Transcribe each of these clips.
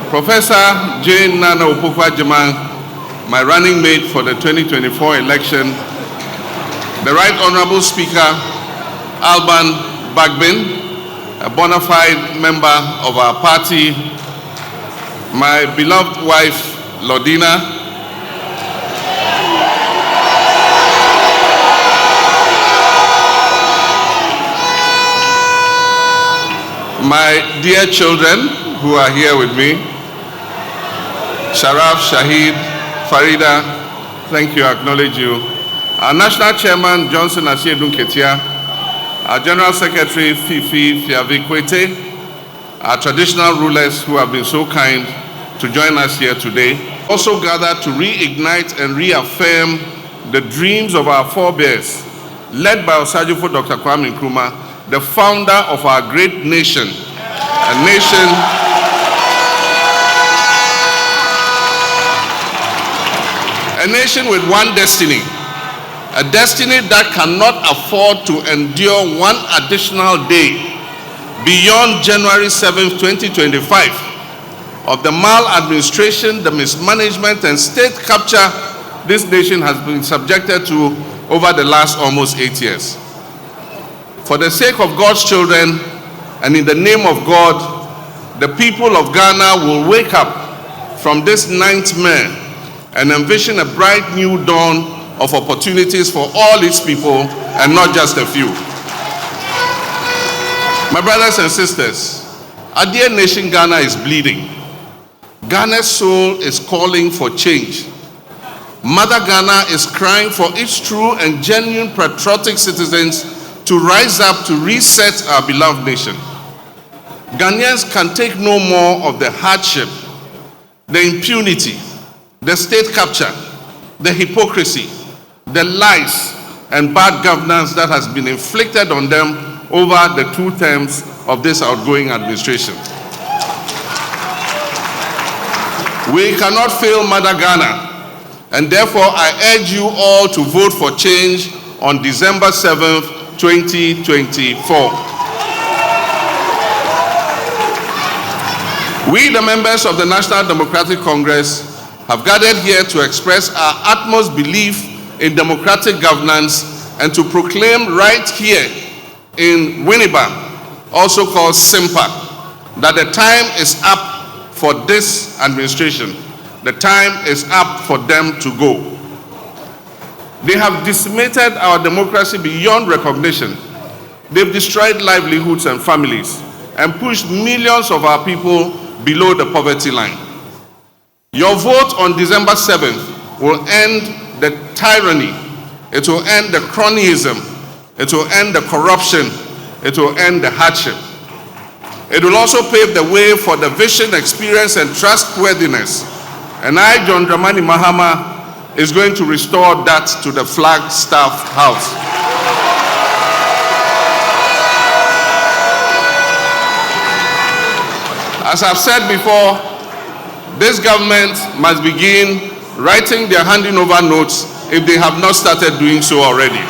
Professor Jane Nana Opoku-Agyeman, my running mate for the 2024 election, the Right Honorable Speaker, Alban Bagbin, a bona fide member of our party, my beloved wife, Lodina, my dear children who are here with me, Sharaf, Shahid, Farida, thank you, I acknowledge you. Our National Chairman, Johnson Asiedun Ketia, our General Secretary, Fifi Fiavikwete, our traditional rulers who have been so kind to join us here today, also gathered to reignite and reaffirm the dreams of our forebears, led by Osajifo Dr. Kwame Nkrumah, the founder of our great nation, a nation with one destiny, a destiny that cannot afford to endure one additional day beyond January 7th, 2025 of the maladministration, the mismanagement, and state capture this nation has been subjected to over the last almost 8 years. For the sake of God's children and in the name of God, the people of Ghana will wake up from this nightmare and envision a bright new dawn of opportunities for all its people and not just a few. My brothers and sisters, our dear nation Ghana is bleeding. Ghana's soul is calling for change. Mother Ghana is crying for its true and genuine patriotic citizens to rise up to reset our beloved nation. Ghanaians can take no more of the hardship, the impunity, the state capture, the hypocrisy, the lies and bad governance that has been inflicted on them over the 2 terms of this outgoing administration. We cannot fail Mother Ghana, and therefore I urge you all to vote for change on December 7th, 2024. We, the members of the National Democratic Congress, have gathered here to express our utmost belief in democratic governance and to proclaim right here in Winneba, also called SIMPA, that the time is up for this administration. The time is up for them to go. They have decimated our democracy beyond recognition. They've destroyed livelihoods and families and pushed millions of our people below the poverty line. Your vote on December 7th will end the tyranny. It will end the cronyism. It will end the corruption. It will end the hardship. It will also pave the way for the vision, experience, and trustworthiness. And I, John Dramani Mahama, is going to restore that to the Flagstaff House. As I've said before, this government must begin writing their handing over notes if they have not started doing so already.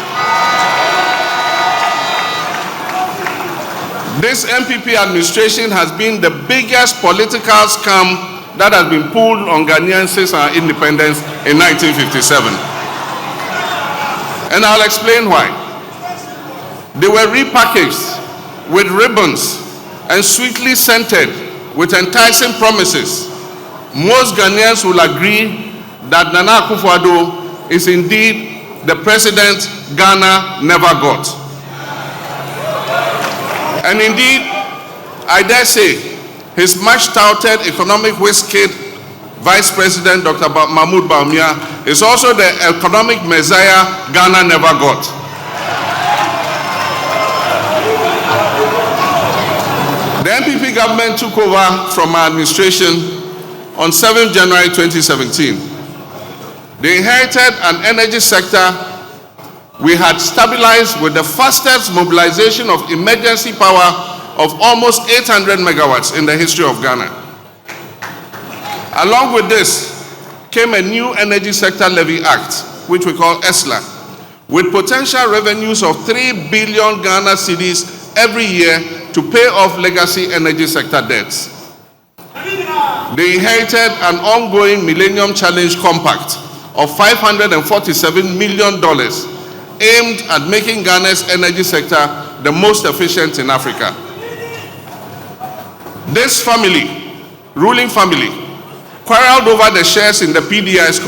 This MPP administration has been the biggest political scam that has been pulled on Ghanaians since our independence in 1957. And I'll explain why. They were repackaged with ribbons and sweetly scented with enticing promises. Most Ghanaians will agree that Nana Akufo-Addo is indeed the president Ghana never got. And indeed, I dare say, his much-touted economic whiz-kid, Vice President Dr. Mahmoud Bawumia, is also the economic messiah Ghana never got. The NPP government took over from our administration on 7th January 2017. They inherited an energy sector we had stabilized with the fastest mobilization of emergency power of almost 800 megawatts in the history of Ghana. Along with this came a new Energy Sector Levy Act, which we call ESLA, with potential revenues of 3 billion Ghana cedis every year to pay off legacy energy sector debts. They inherited an ongoing Millennium Challenge Compact of $547 million aimed at making Ghana's energy sector the most efficient in Africa. This family, ruling family, quarreled over the shares in the PDS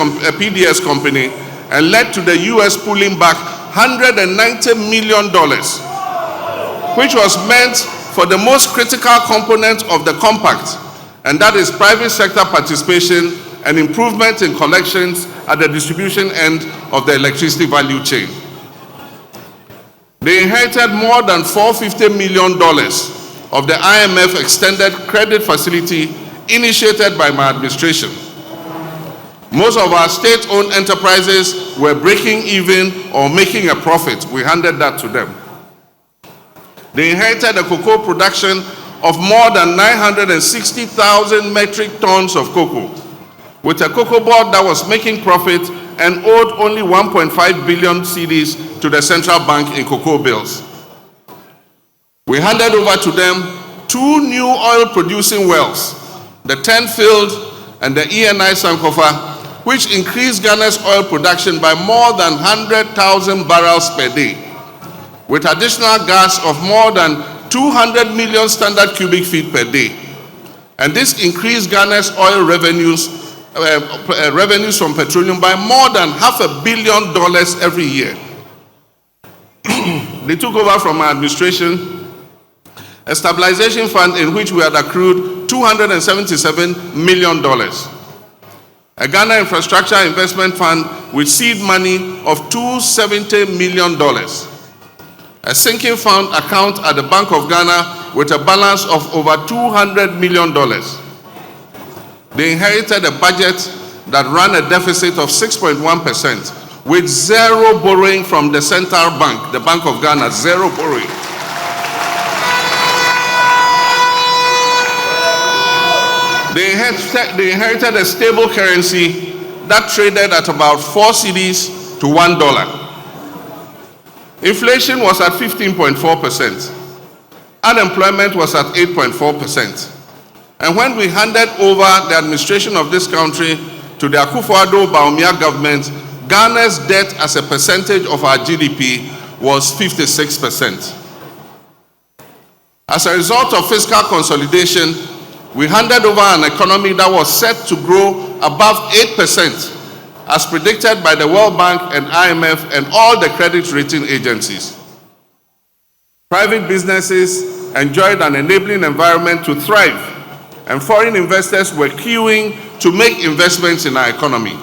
company and led to the US pulling back $190 million, which was meant for the most critical component of the compact, and that is private sector participation and improvement in collections at the distribution end of the electricity value chain. They inherited more than $450 million of the IMF extended credit facility initiated by my administration. Most of our state-owned enterprises were breaking even or making a profit. We handed that to them. They inherited a cocoa production of more than 960,000 metric tons of cocoa, with a cocoa board that was making profit and owed only 1.5 billion cedis to the central bank in cocoa bills. We handed over to them 2 new oil-producing wells, the 10-field and the ENI Sankofa, which increased Ghana's oil production by more than 100,000 barrels per day, with additional gas of more than 200 million standard cubic feet per day. And this increased Ghana's oil revenues from petroleum by more than $500 million every year. They took over from our administration a stabilization fund in which we had accrued $277 million. A Ghana Infrastructure Investment Fund with seed money of $270 million. A sinking fund account at the Bank of Ghana with a balance of over $200 million. They inherited a budget that ran a deficit of 6.1% with zero borrowing from the central bank, the Bank of Ghana, zero borrowing. They inherited a stable currency that traded at about 4 cedis to $1. Inflation was at 15.4%. Unemployment was at 8.4%. And when we handed over the administration of this country to the Akufo-Addo-Bawumia government, Ghana's debt as a percentage of our GDP was 56%. As a result of fiscal consolidation, we handed over an economy that was set to grow above 8%, as predicted by the World Bank and IMF and all the credit rating agencies. Private businesses enjoyed an enabling environment to thrive, and foreign investors were queuing to make investments in our economy.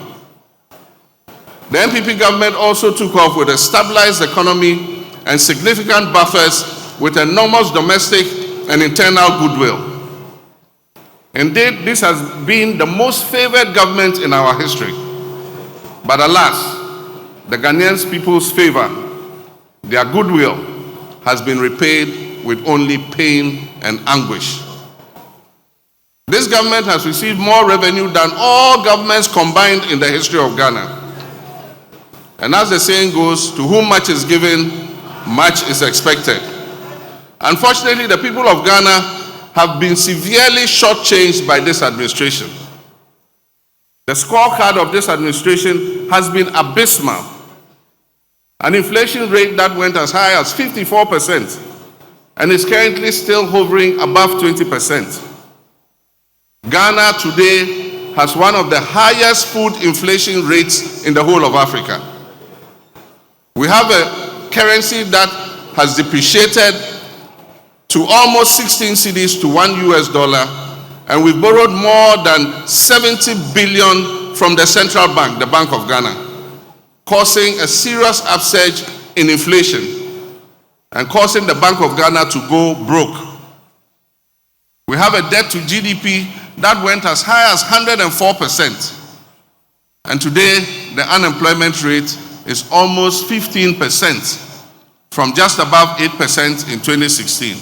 The NPP government also took off with a stabilized economy and significant buffers with enormous domestic and internal goodwill. Indeed, this has been the most favored government in our history. But alas, the Ghanaians' people's favor, their goodwill, has been repaid with only pain and anguish. This government has received more revenue than all governments combined in the history of Ghana. And as the saying goes, to whom much is given, much is expected. Unfortunately, the people of Ghana have been severely shortchanged by this administration. The scorecard of this administration has been abysmal. An inflation rate that went as high as 54% and is currently still hovering above 20%. Ghana today has one of the highest food inflation rates in the whole of Africa. We have a currency that has depreciated to almost 16 cedis to $1, and we've borrowed more than 70 billion from the central bank, the Bank of Ghana, causing a serious upsurge in inflation and causing the Bank of Ghana to go broke. We have a debt to GDP that went as high as 104%. And today, the unemployment rate is almost 15%, from just above 8% in 2016.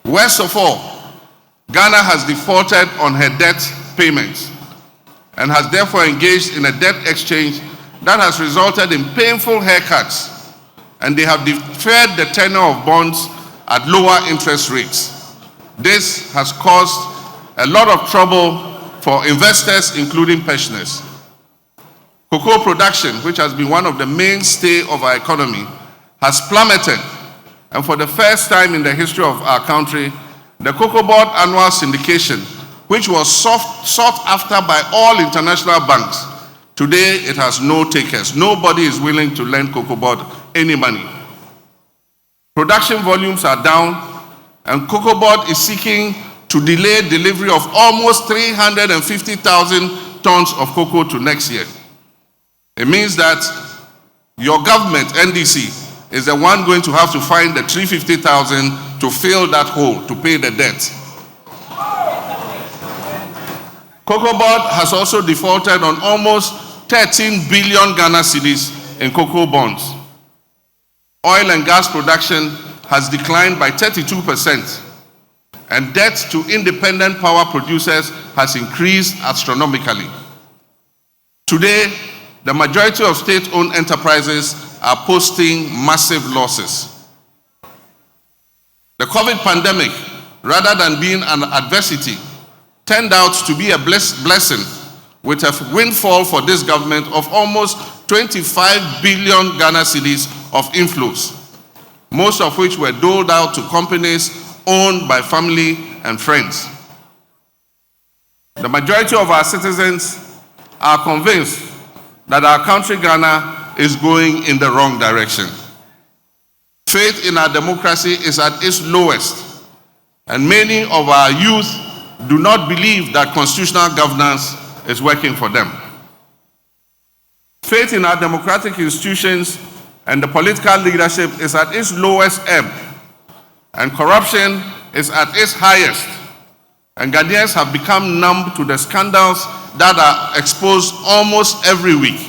Worst of all, Ghana has defaulted on her debt payments and has therefore engaged in a debt exchange that has resulted in painful haircuts, and they have deferred the tenure of bonds at lower interest rates. This has caused a lot of trouble for investors, including pensioners. Cocoa production, which has been one of the mainstay of our economy, has plummeted. And for the first time in the history of our country, the Cocoa Board annual syndication, which was sought after by all international banks, today it has no takers. Nobody is willing to lend Cocoa Board any money. Production volumes are down, and Cocoa Board is seeking to delay delivery of almost 350,000 tons of cocoa to next year. It means that your government, NDC, is the one going to have to find the 350,000 to fill that hole, to pay the debt. Cocoa Board has also defaulted on almost 13 billion Ghana cedis in cocoa bonds. Oil and gas production has declined by 32%, and debt to independent power producers has increased astronomically. Today, the majority of state-owned enterprises are posting massive losses. The COVID pandemic, rather than being an adversity, turned out to be a blessing, with a windfall for this government of almost 25 billion Ghana cedis of inflows, most of which were doled out to companies owned by family and friends. The majority of our citizens are convinced that our country, Ghana, is going in the wrong direction. Faith in our democracy is at its lowest, and many of our youth do not believe that constitutional governance is working for them. Faith in our democratic institutions and the political leadership is at its lowest ebb, and corruption is at its highest. And Ghanaians have become numb to the scandals that are exposed almost every week.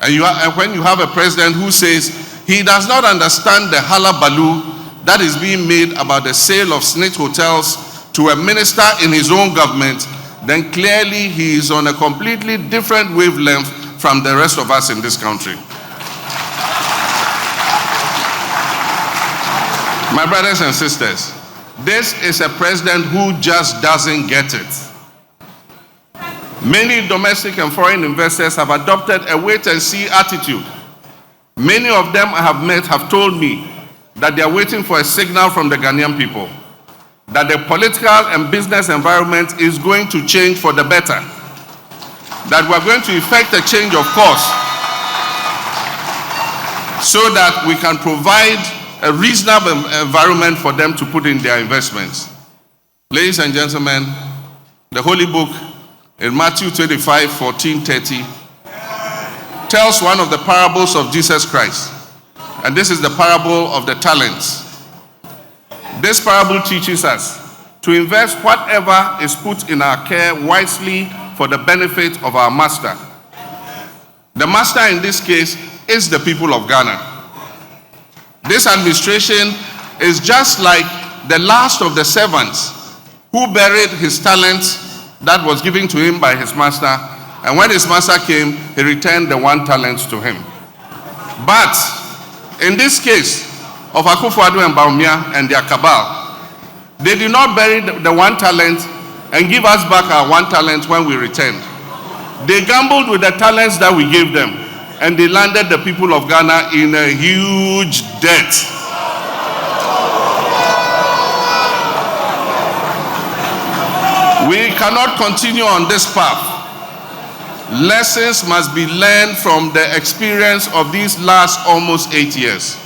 And when you have a president who says he does not understand the hullabaloo that is being made about the sale of snitch hotels to a minister in his own government, then clearly he is on a completely different wavelength from the rest of us in this country. My brothers and sisters, this is a president who just doesn't get it. Many domestic and foreign investors have adopted a wait-and-see attitude. Many of them I have met have told me that they are waiting for a signal from the Ghanaian people that the political and business environment is going to change for the better, that we're going to effect a change of course so that we can provide a reasonable environment for them to put in their investments. Ladies and gentlemen, the Holy Book in Matthew 25, 14, 30 tells one of the parables of Jesus Christ. And this is the parable of the talents. This parable teaches us to invest whatever is put in our care wisely for the benefit of our master. The master in this case is the people of Ghana. This administration is just like the last of the servants who buried his talents that was given to him by his master, and when his master came, he returned the 1 talent to him. But in this case of Akufo-Addo and Bawumia and their cabal, they did not bury the 1 talent and give us back our 1 talent when we returned. They gambled with the talents that we gave them, and they landed the people of Ghana in a huge debt. We cannot continue on this path. Lessons must be learned from the experience of these last almost 8 years.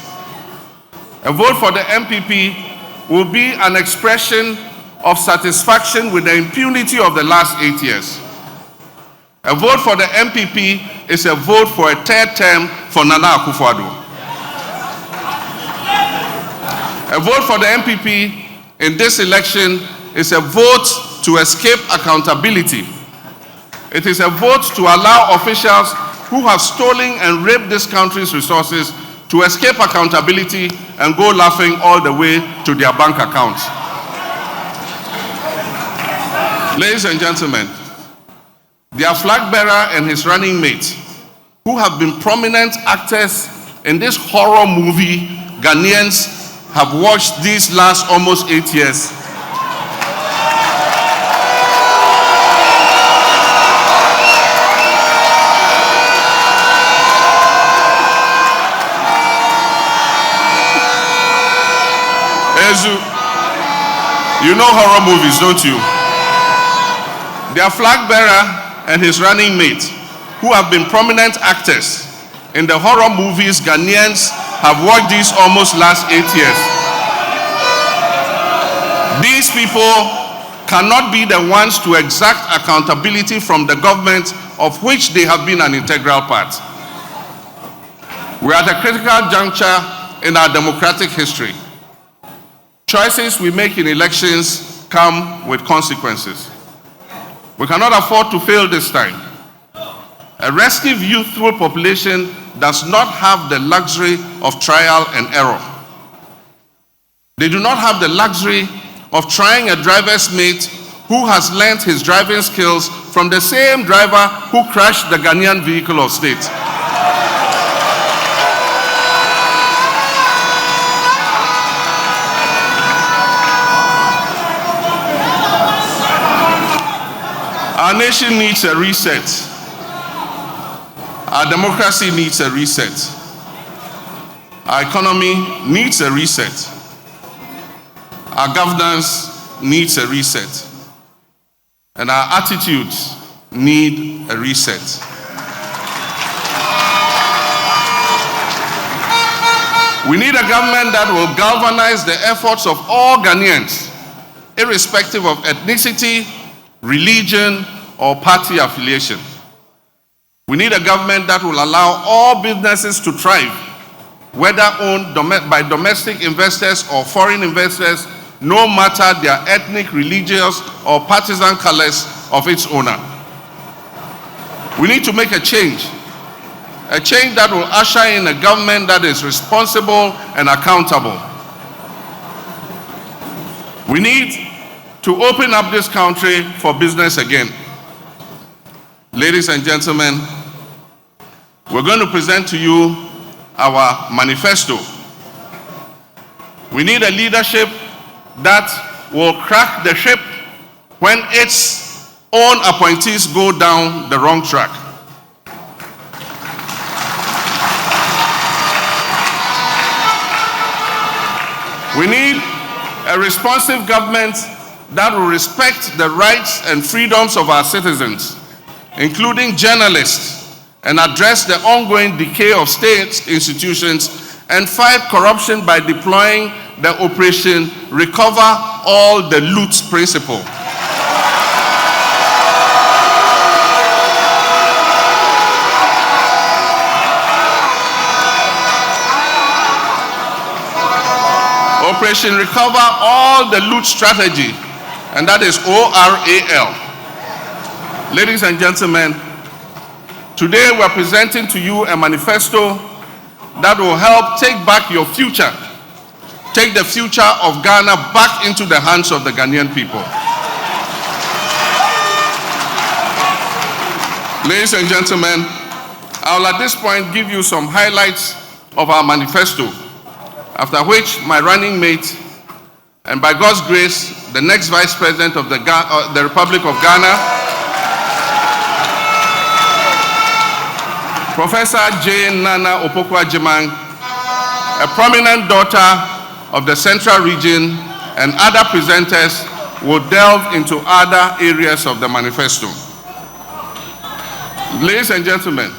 A vote for the MPP will be an expression of satisfaction with the impunity of the last 8 years. A vote for the MPP is a vote for a 3rd term for Nana Akufo-Addo. A vote for the MPP in this election is a vote to escape accountability. It is a vote to allow officials who have stolen and raped this country's resources to escape accountability and go laughing all the way to their bank accounts. Ladies and gentlemen, their flag bearer and his running mate, who have been prominent actors in this horror movie Ghanaians have watched these last almost 8 years, Ezu, you know horror movies, don't you? Their flag bearer and his running mate, who have been prominent actors in the horror movies Ghanaians have watched these almost last 8 years. These people cannot be the ones to exact accountability from the government of which they have been an integral part. We are at a critical juncture in our democratic history. Choices we make in elections come with consequences. We cannot afford to fail this time. A restive youthful population does not have the luxury of trial and error. They do not have the luxury of trying a driver's mate who has learnt his driving skills from the same driver who crashed the Ghanaian vehicle of state. Our nation needs a reset. Our democracy needs a reset. Our economy needs a reset. Our governance needs a reset. And our attitudes need a reset. We need a government that will galvanize the efforts of all Ghanaians, irrespective of ethnicity, religion, or party affiliation. We need a government that will allow all businesses to thrive, whether owned by domestic investors or foreign investors, no matter their ethnic, religious, or partisan colors of its owner. We need to make a change that will usher in a government that is responsible and accountable. We need to open up this country for business again. Ladies and gentlemen, we're going to present to you our manifesto. We need a leadership that will crack the ship when its own appointees go down the wrong track. We need a responsive government that will respect the rights and freedoms of our citizens, including journalists, and address the ongoing decay of state institutions and fight corruption by deploying the Operation Recover All the Loot principle. Operation Recover All the Loot strategy, and that is ORAL. Ladies and gentlemen, today we're presenting to you a manifesto that will help take back your future, take the future of Ghana back into the hands of the Ghanaian people. Ladies and gentlemen, I will at this point give you some highlights of our manifesto, after which my running mate, and by God's grace, the next Vice President of the Republic of Ghana, Professor Jane Nana Opoku-Agyeman, a prominent daughter of the Central Region, and other presenters will delve into other areas of the manifesto. Ladies and gentlemen,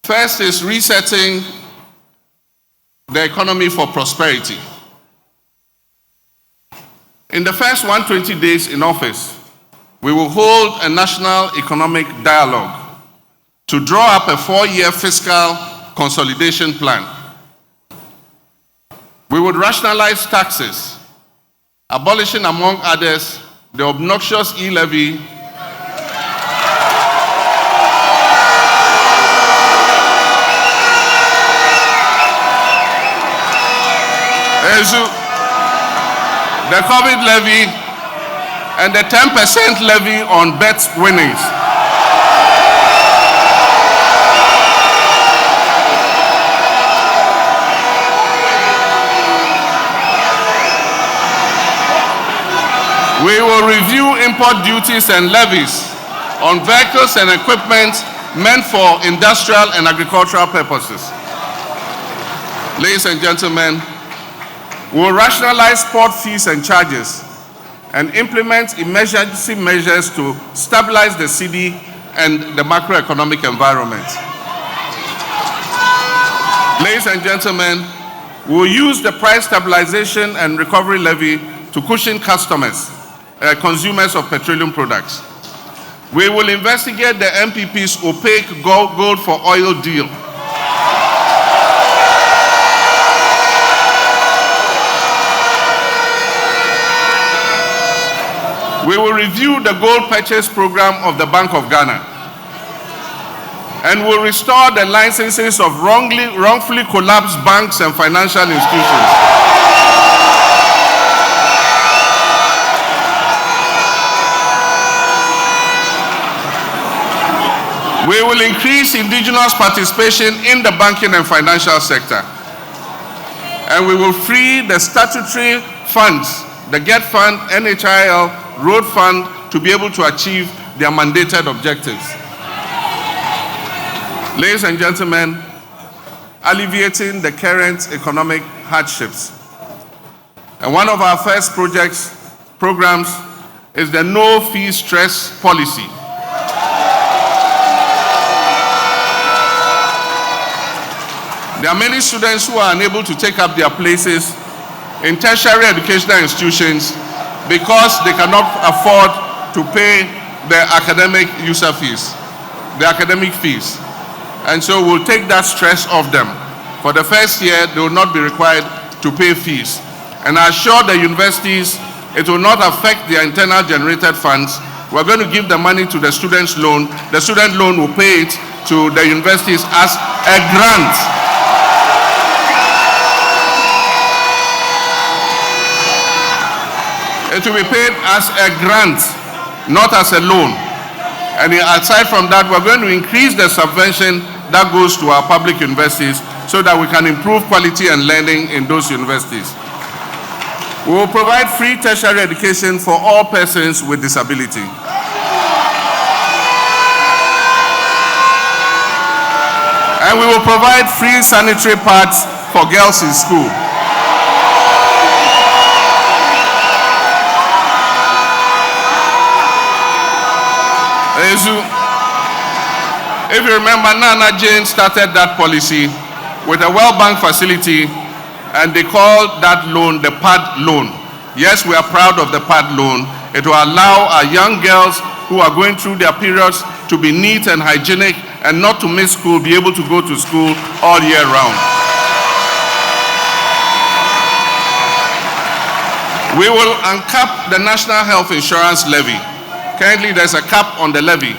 first is resetting the economy for prosperity. In the first 120 days in office, we will hold a national economic dialogue to draw up a 4-year fiscal consolidation plan. We would rationalize taxes, abolishing, among others, the obnoxious e-levy, the COVID levy, and the 10% levy on bet winnings. We will review import duties and levies on vehicles and equipment meant for industrial and agricultural purposes. Ladies and gentlemen, We will rationalize port fees and charges and implement emergency measures to stabilize the cedi and the macroeconomic environment. Ladies and gentlemen, we will use the price stabilization and recovery levy to cushion consumers of petroleum products. We will investigate the MPP's opaque gold for oil deal. We will review the gold purchase program of the Bank of Ghana, and will restore the licenses of wrongfully collapsed banks and financial institutions. We will increase indigenous participation in the banking and financial sector, and we will free the statutory funds, the GET Fund, NHIL, Road Fund, to be able to achieve their mandated objectives. Ladies and gentlemen, alleviating the current economic hardships. And one of our first programs is the no fee stress policy. There are many students who are unable to take up their places in tertiary educational institutions because they cannot afford to pay the academic user fees, the academic fees. And so we'll take that stress off them. For the first year, they will not be required to pay fees. And I assure the universities it will not affect their internal generated funds. We're going to give the money to the student's loan. The student loan will pay it to the universities as a grant. It will be paid as a grant, not as a loan. And aside from that, we're going to increase the subvention that goes to our public universities so that we can improve quality and learning in those universities. We will provide free tertiary education for all persons with disability. And we will provide free sanitary pads for girls in school. If you remember, Nana Jane started that policy with a World Bank facility, and they called that loan the PAD loan. Yes, we are proud of the PAD loan. It will allow our young girls who are going through their periods to be neat and hygienic and not to miss school, be able to go to school all year round. We will uncap the National Health Insurance Levy. Currently, there's a cap on the levy,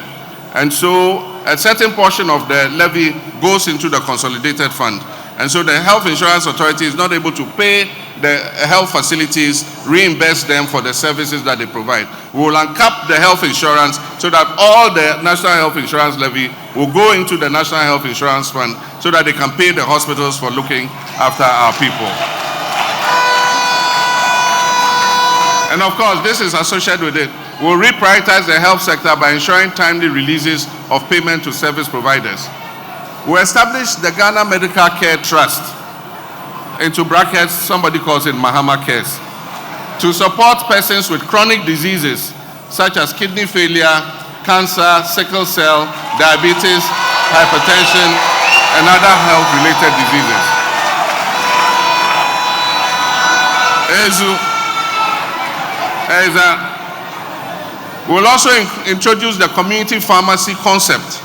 and so a certain portion of the levy goes into the consolidated fund. And so the Health Insurance Authority is not able to pay the health facilities, reimburse them for the services that they provide. We will uncap the health insurance so that all the National Health Insurance levy will go into the National Health Insurance Fund so that they can pay the hospitals for looking after our people. And of course, this is associated with it. We'll reprioritize the health sector by ensuring timely releases of payment to service providers. We'll establish the Ghana Medical Care Trust, into brackets, somebody calls it Mahama Cares, to support persons with chronic diseases such as kidney failure, cancer, sickle cell, diabetes, hypertension, and other health-related diseases. We'll also introduce the community pharmacy concept,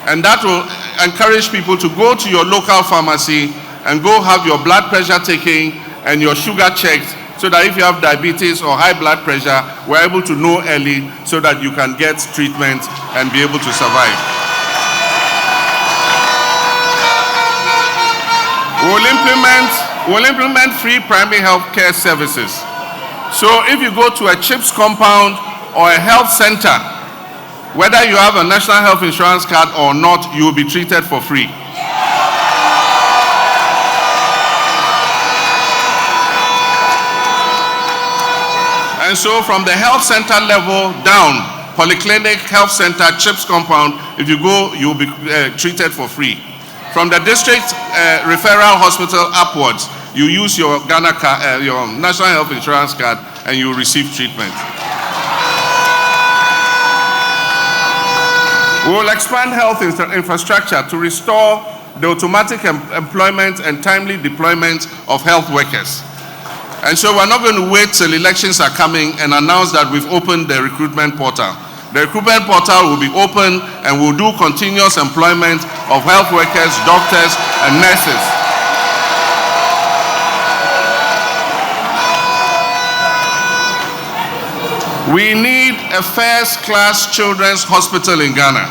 and that will encourage people to go to your local pharmacy and go have your blood pressure taken and your sugar checked, so that if you have diabetes or high blood pressure, we're able to know early so that you can get treatment and be able to survive. We'll implement free primary health care services. So if you go to a CHIPS compound or a health center, whether you have a national health insurance card or not, you will be treated for free. And so from the health center level down, polyclinic, health center, CHIPS compound, if you go, you'll be treated for free. From the district referral hospital upwards, you use your Ghana card, your National Health Insurance card, and you receive treatment. We will expand health infrastructure to restore the automatic employment and timely deployment of health workers. And so we're not going to wait till elections are coming and announce that we've opened the recruitment portal. The recruitment portal will be open and will do continuous employment of health workers, doctors, and nurses. We need a first-class children's hospital in Ghana.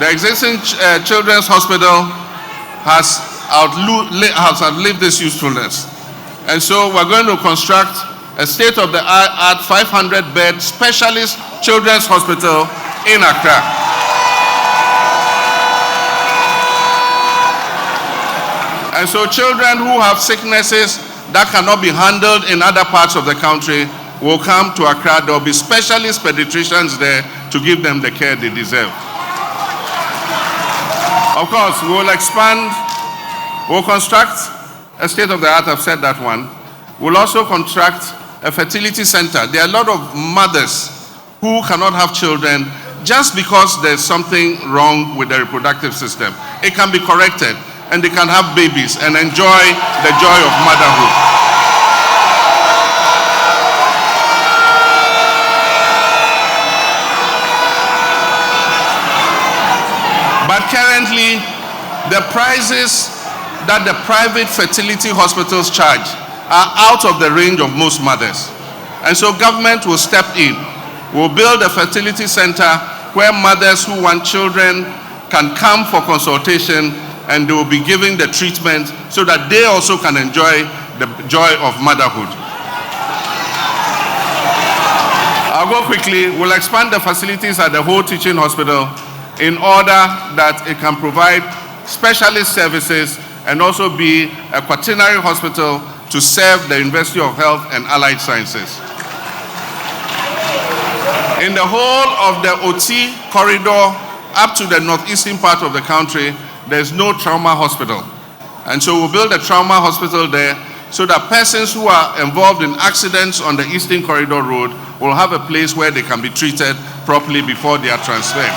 The existing children's hospital has outlived this usefulness. And so we're going to construct a state-of-the-art 500-bed specialist children's hospital in Accra. And so children who have sicknesses that cannot be handled in other parts of the country will come to Accra. There will be specialist pediatricians there to give them the care they deserve. Of course, we will expand, we'll construct a state-of-the-art, I've said that one. We'll also construct a fertility center. There are a lot of mothers who cannot have children just because there's something wrong with the reproductive system. It can be corrected, and they can have babies and enjoy the joy of motherhood. But currently, the prices that the private fertility hospitals charge are out of the range of most mothers. And so government will step in. We'll build a fertility center where mothers who want children can come for consultation, and they will be giving the treatment so that they also can enjoy the joy of motherhood. I'll go quickly. We'll expand the facilities at the whole teaching hospital in order that it can provide specialist services and also be a quaternary hospital to serve the University of Health and Allied Sciences. In the whole of the OT corridor up to the northeastern part of the country, there's no trauma hospital. And so we'll build a trauma hospital there so that persons who are involved in accidents on the Eastern Corridor Road will have a place where they can be treated properly before they are transferred.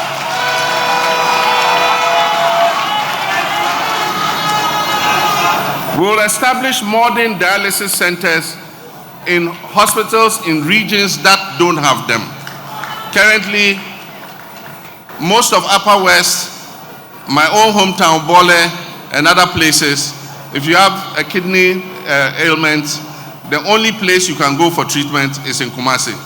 We will establish modern dialysis centers in hospitals in regions that don't have them. Currently, most of Upper West, my own hometown, Bole, and other places, if you have a kidney ailment, the only place you can go for treatment is in Kumasi.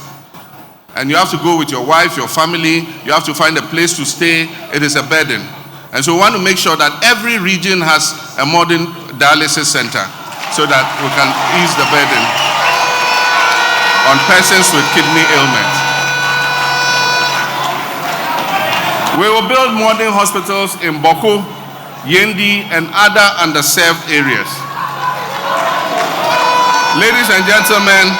And you have to go with your wife, your family, you have to find a place to stay. It is a burden. And so we want to make sure that every region has a modern dialysis center so that we can ease the burden on persons with kidney ailments. We will build modern hospitals in Boko, Yendi, and other underserved areas. Ladies and gentlemen,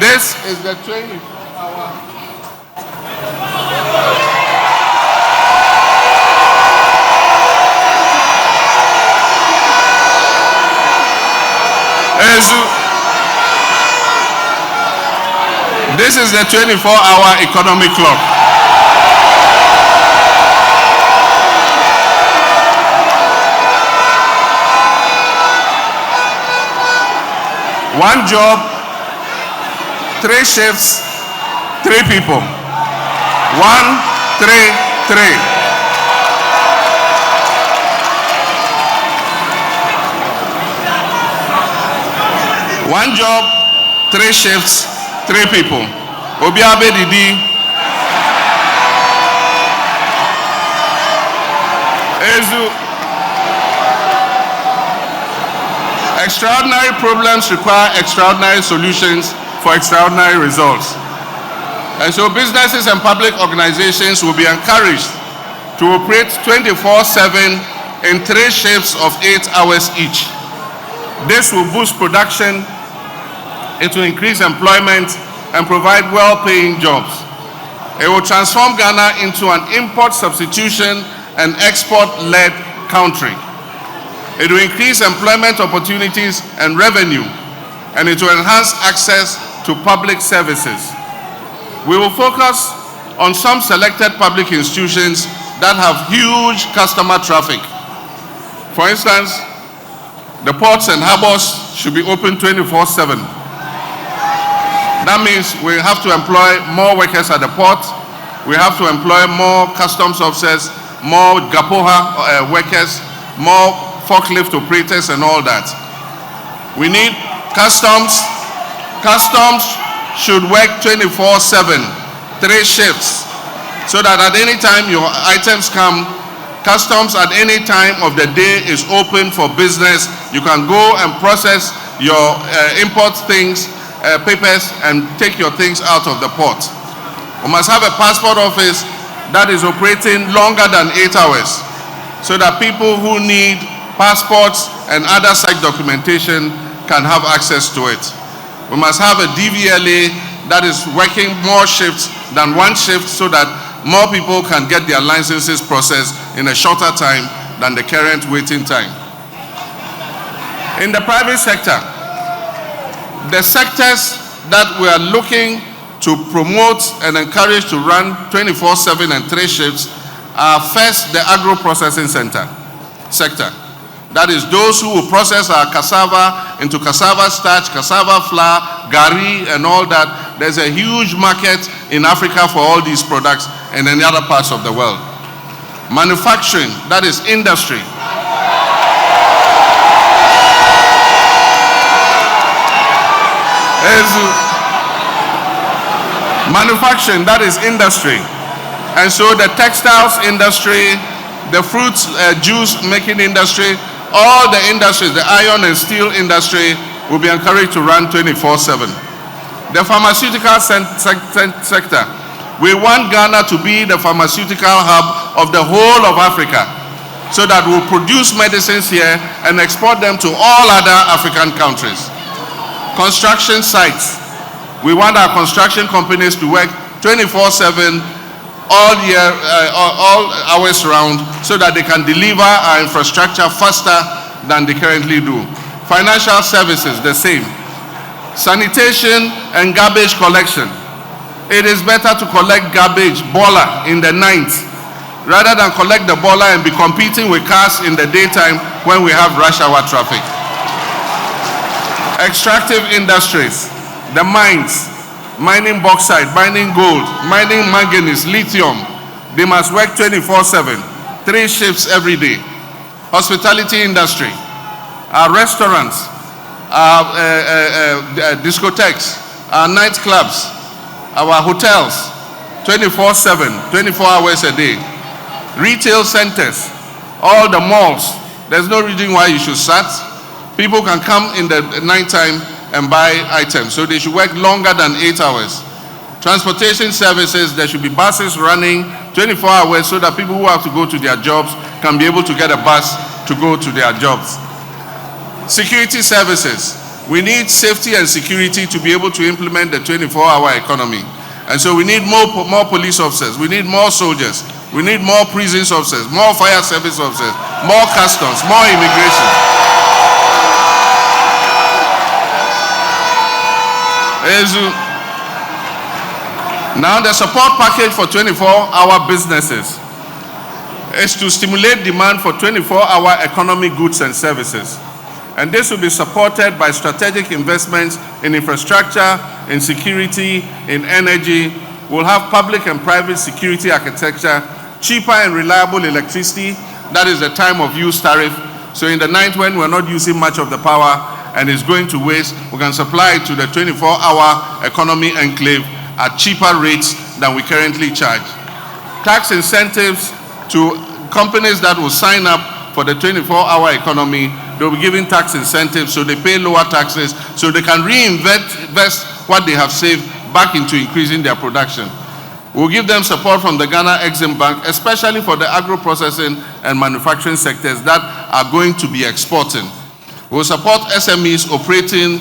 this is the training. This is the 24-hour economic clock. One job, 3 shifts, 3 people. 1, 3, 3. One job, 3 shifts, 3 people. Obiabe Didi. Ezu. Extraordinary problems require extraordinary solutions for extraordinary results. And so businesses and public organizations will be encouraged to operate 24/7 in 3 shifts of 8 hours each. This will boost production, it will increase employment and provide well-paying jobs. It will transform Ghana into an import substitution and export-led country. It will increase employment opportunities and revenue, and it will enhance access to public services. We will focus on some selected public institutions that have huge customer traffic. For instance, the ports and harbors should be open 24/7. That means we have to employ more workers at the port. We have to employ more customs officers, more GAPOHA workers, more forklift operators and all that. We need customs. Customs should work 24/7, 3 shifts, so that at any time your items come, customs at any time of the day is open for business. You can go and process your import things, papers, and take your things out of the port. We must have a passport office that is operating longer than 8 hours, so that people who need passports and other such documentation can have access to it. We must have a DVLA that is working more shifts than 1 shift, so that more people can get their licenses processed in a shorter time than the current waiting time. In the private sector, the sectors that we are looking to promote and encourage to run 24/7 and 3 shifts are first the agro-processing sector. That is those who will process our cassava into cassava starch, cassava flour, gari, and all that. There's a huge market in Africa for all these products and in other parts of the world. Manufacturing, that is industry. Manufacturing, that is industry. And so the textiles industry, the fruits juice making industry, all the industries, the iron and steel industry will be encouraged to run 24/7. The pharmaceutical sector, we want Ghana to be the pharmaceutical hub of the whole of Africa, so that we'll produce medicines here and export them to all other African countries. Construction sites, we want our construction companies to work 24/7 all year, all hours round, so that they can deliver our infrastructure faster than they currently do. Financial services, the same. Sanitation and garbage collection. It is better to collect garbage, bola, in the night, rather than collect the bola and be competing with cars in the daytime when we have rush hour traffic. Extractive industries, the mines, mining bauxite, mining gold, mining manganese, lithium, they must work 24/7, 3 shifts every day. Hospitality industry, our restaurants, our discotheques, our nightclubs, our hotels, 24/7, 24 hours a day. Retail centers, all the malls, there's no reason why you should shut. People can come in the nighttime and buy items, so they should work longer than 8 hours. Transportation services, there should be buses running 24 hours, so that people who have to go to their jobs can be able to get a bus to go to their jobs. Security services, we need safety and security to be able to implement the 24-hour economy. And so we need more police officers, we need more soldiers, we need more prisons officers, more fire service officers, more customs, more immigration. Now the support package for 24-hour businesses is to stimulate demand for 24-hour economic goods and services. And this will be supported by strategic investments in infrastructure, in security, in energy. We'll have public and private security architecture, cheaper and reliable electricity, that is the time of use tariff. So in the night when we're not using much of the power and it's going to waste, we can supply it to the 24-hour economy enclave at cheaper rates than we currently charge. Tax incentives to companies that will sign up for the 24-hour economy, they'll be given tax incentives so they pay lower taxes, so they can reinvest what they have saved back into increasing their production. We'll give them support from the Ghana Exim Bank, especially for the agro-processing and manufacturing sectors that are going to be exporting. We'll support SMEs operating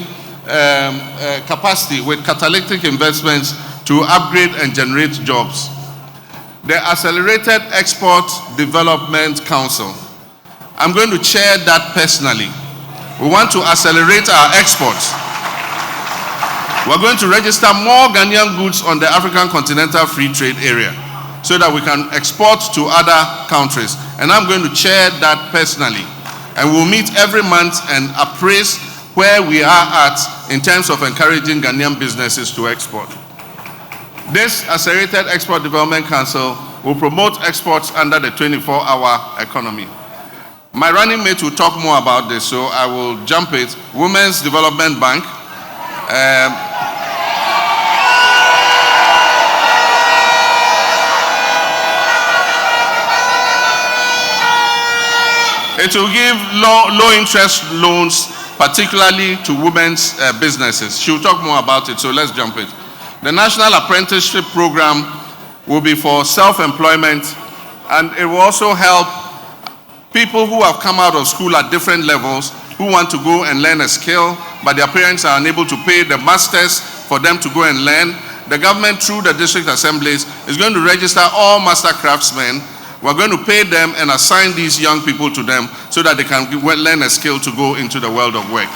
capacity with catalytic investments to upgrade and generate jobs. The Accelerated Export Development Council. I'm going to chair that personally. We want to accelerate our exports. We're going to register more Ghanaian goods on the African Continental Free Trade Area so that we can export to other countries. And I'm going to chair that personally. And we'll meet every month and appraise where we are at in terms of encouraging Ghanaian businesses to export. This Accelerated Export Development Council will promote exports under the 24-hour economy. My running mate will talk more about this, so I will jump it. Women's Development Bank. It will give low interest loans, particularly to women's businesses. She'll talk more about it, so let's jump it. The National Apprenticeship Program will be for self-employment, and it will also help people who have come out of school at different levels who want to go and learn a skill, but their parents are unable to pay the masters for them to go and learn. The government, through the district assemblies, is going to register all master craftsmen. We're going to pay them and assign these young people to them so that they can learn a skill to go into the world of work.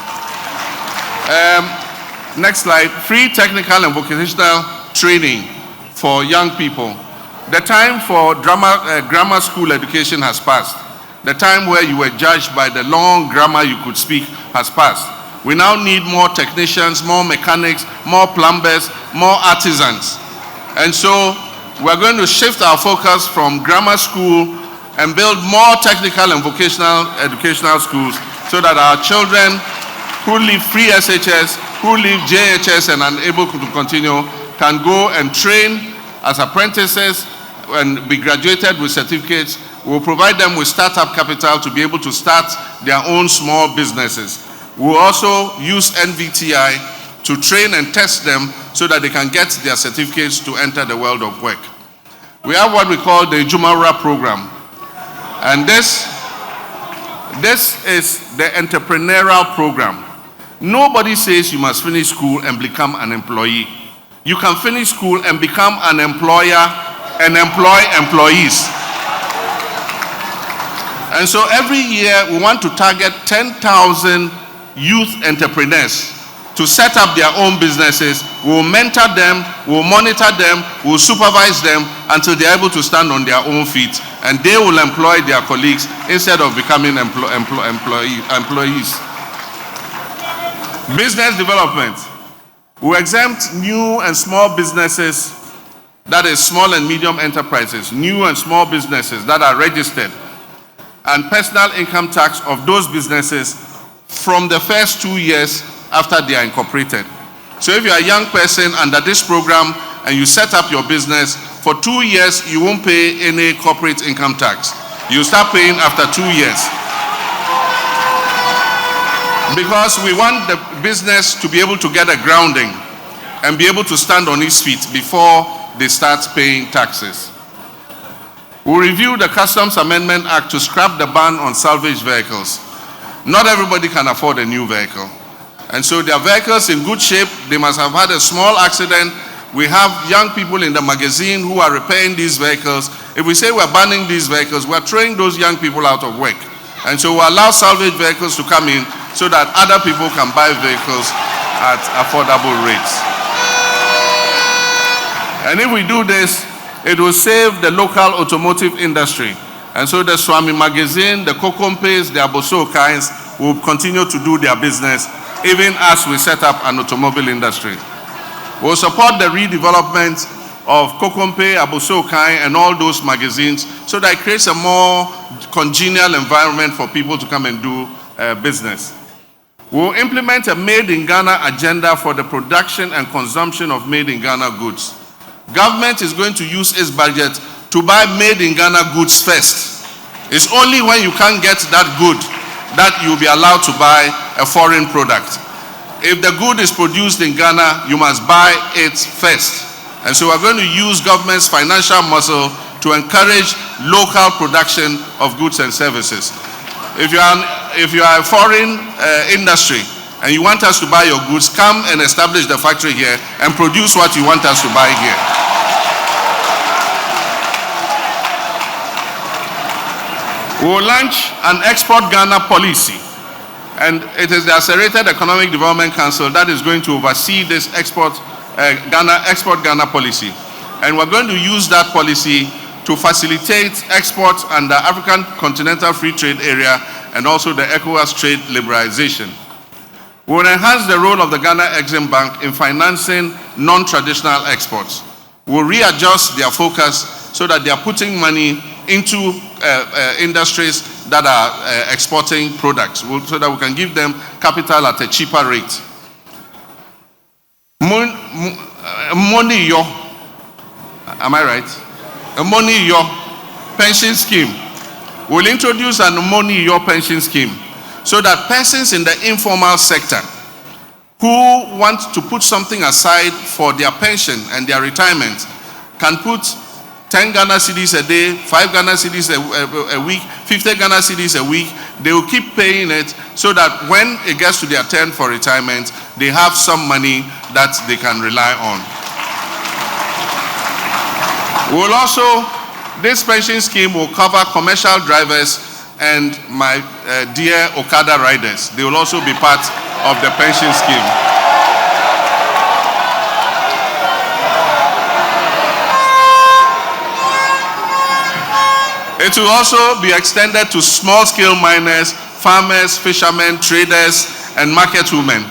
Next slide. Free technical and vocational training for young people. The time for grammar school education has passed. The time where you were judged by the long grammar you could speak has passed. We now need more technicians, more mechanics, more plumbers, more artisans. And so we're going to shift our focus from grammar school and build more technical and vocational educational schools so that our children who leave free SHS, who leave JHS and unable to continue, can go and train as apprentices and be graduated with certificates. We'll provide them with startup capital to be able to start their own small businesses. We'll also use NVTI to train and test them so that they can get their certificates to enter the world of work. We have what we call the Jumara program. And this is the entrepreneurial program. Nobody says you must finish school and become an employee. You can finish school and become an employer and employ employees. And so every year we want to target 10,000 youth entrepreneurs to set up their own businesses. We'll mentor them, we'll monitor them, we'll supervise them until they're able to stand on their own feet, and they will employ their colleagues instead of becoming employees. Business development. We exempt new and small businesses, that is small and medium enterprises, new and small businesses that are registered, and personal income tax of those businesses from the first 2 years after they are incorporated. So if you are a young person under this program and you set up your business, for 2 years you won't pay any corporate income tax. You start paying after 2 years. Because we want the business to be able to get a grounding and be able to stand on its feet before they start paying taxes. We'll review the Customs Amendment Act to scrap the ban on salvage vehicles. Not everybody can afford a new vehicle. And so their vehicles in good shape, they must have had a small accident. We have young people in the magazine who are repairing these vehicles. If we say we're banning these vehicles, we're throwing those young people out of work. And so we'll allow salvage vehicles to come in so that other people can buy vehicles at affordable rates. And if we do this, it will save the local automotive industry. And so the Swami magazine, the Kokompes, the Aboso Kinds will continue to do their business even as we set up an automobile industry. We'll support the redevelopment of Kokompe, Aboso Kai, and all those magazines so that it creates a more congenial environment for people to come and do business. We'll implement a Made in Ghana agenda for the production and consumption of Made in Ghana goods. Government is going to use its budget to buy Made in Ghana goods first. It's only when you can't get that good that you'll be allowed to buy a foreign product. If the good is produced in Ghana, you must buy it first. And so we're going to use government's financial muscle to encourage local production of goods and services. If you are a foreign industry and you want us to buy your goods, come and establish the factory here and produce what you want us to buy here. We will launch an Export Ghana policy, and it is the Accelerated Economic Development Council that is going to oversee this Export Ghana policy. And we're going to use that policy to facilitate exports under African Continental Free Trade Area and also the ECOWAS trade liberalization. We will enhance the role of the Ghana Exim Bank in financing non-traditional exports. We will readjust their focus so that they are putting money into industries that are exporting products, so that we can give them capital at a cheaper rate. Money yo, am I right? A money yo pension scheme. We'll introduce a money yo pension scheme so that persons in the informal sector who want to put something aside for their pension and their retirement can put 10 Ghana cedis a day, 5 Ghana cedis a week, 50 Ghana cedis a week. They will keep paying it so that when it gets to their turn for retirement, they have some money that they can rely on. We'll also, this pension scheme will cover commercial drivers and my dear Okada riders. They will also be part of the pension scheme. It will also be extended to small-scale miners, farmers, fishermen, traders, and market women.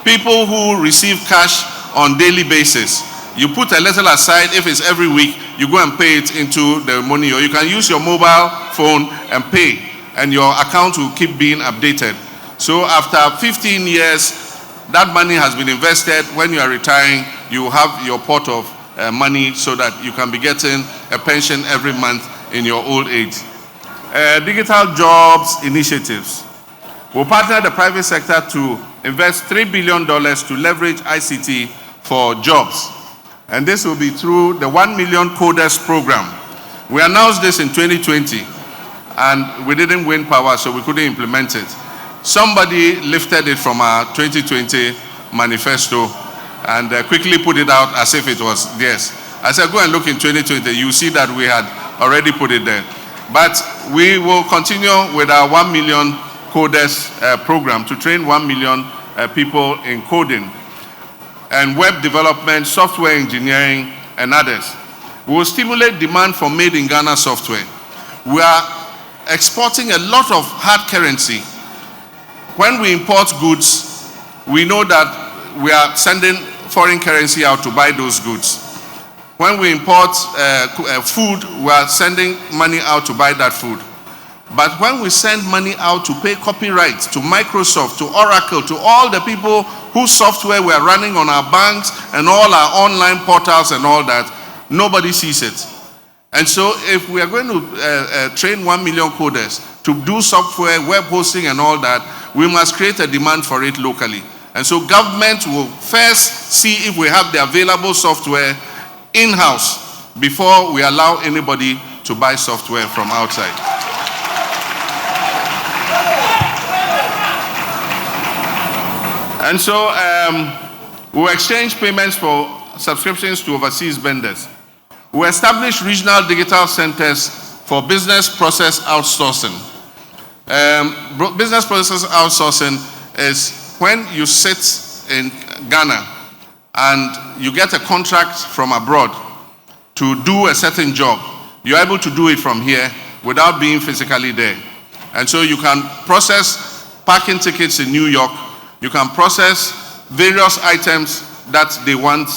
People who receive cash on daily basis. You put a little aside. If it's every week, you go and pay it into the money, or you can use your mobile phone and pay, and your account will keep being updated. So after 15 years, that money has been invested. When you are retiring, you have your pot of money so that you can be getting a pension every month in your old age. Digital jobs initiatives. We'll partner the private sector to invest $3 billion to leverage ICT for jobs. And this will be through the 1 million coders program. We announced this in 2020, and we didn't win power, so we couldn't implement it. Somebody lifted it from our 2020 manifesto and quickly put it out as if it was theirs. I said, go and look in 2020, you see that we had already put it there. But we will continue with our 1 million coders program to train 1 million people in coding and web development, software engineering, and others. We will stimulate demand for made in Ghana software. We are exporting a lot of hard currency. When we import goods, we know that we are sending foreign currency out to buy those goods. When we import food, we are sending money out to buy that food. But when we send money out to pay copyright to Microsoft, to Oracle, to all the people whose software we are running on our banks and all our online portals and all that, nobody sees it. And so if we are going to train 1 million coders to do software, web hosting and all that, we must create a demand for it locally. And so government will first see if we have the available software in-house before we allow anybody to buy software from outside. And so we'll exchange payments for subscriptions to overseas vendors. We establish regional digital centers for business process outsourcing. Business process outsourcing is when you sit in Ghana and you get a contract from abroad to do a certain job. You're able to do it from here without being physically there. And so you can process parking tickets in New York. You can process various items that they want.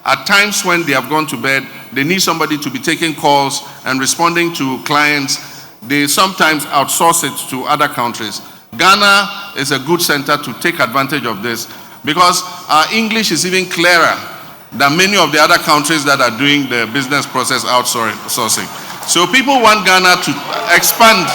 At times when they have gone to bed, they need somebody to be taking calls and responding to clients. They sometimes outsource it to other countries. Ghana is a good center to take advantage of this because our English is even clearer than many of the other countries that are doing the business process outsourcing. So people want Ghana to expand.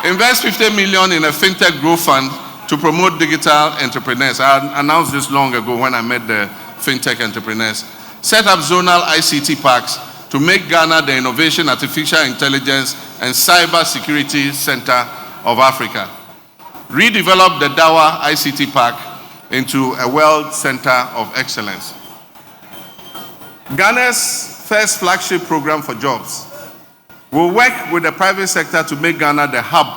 Invest 50 million in a fintech growth fund to promote digital entrepreneurs. I announced this long ago when I met the fintech entrepreneurs. Set up zonal ICT parks to make Ghana the Innovation, Artificial Intelligence, and Cyber Security Center of Africa. Redevelop the Dawa ICT Park into a World Center of Excellence. Ghana's first flagship program for jobs will work with the private sector to make Ghana the hub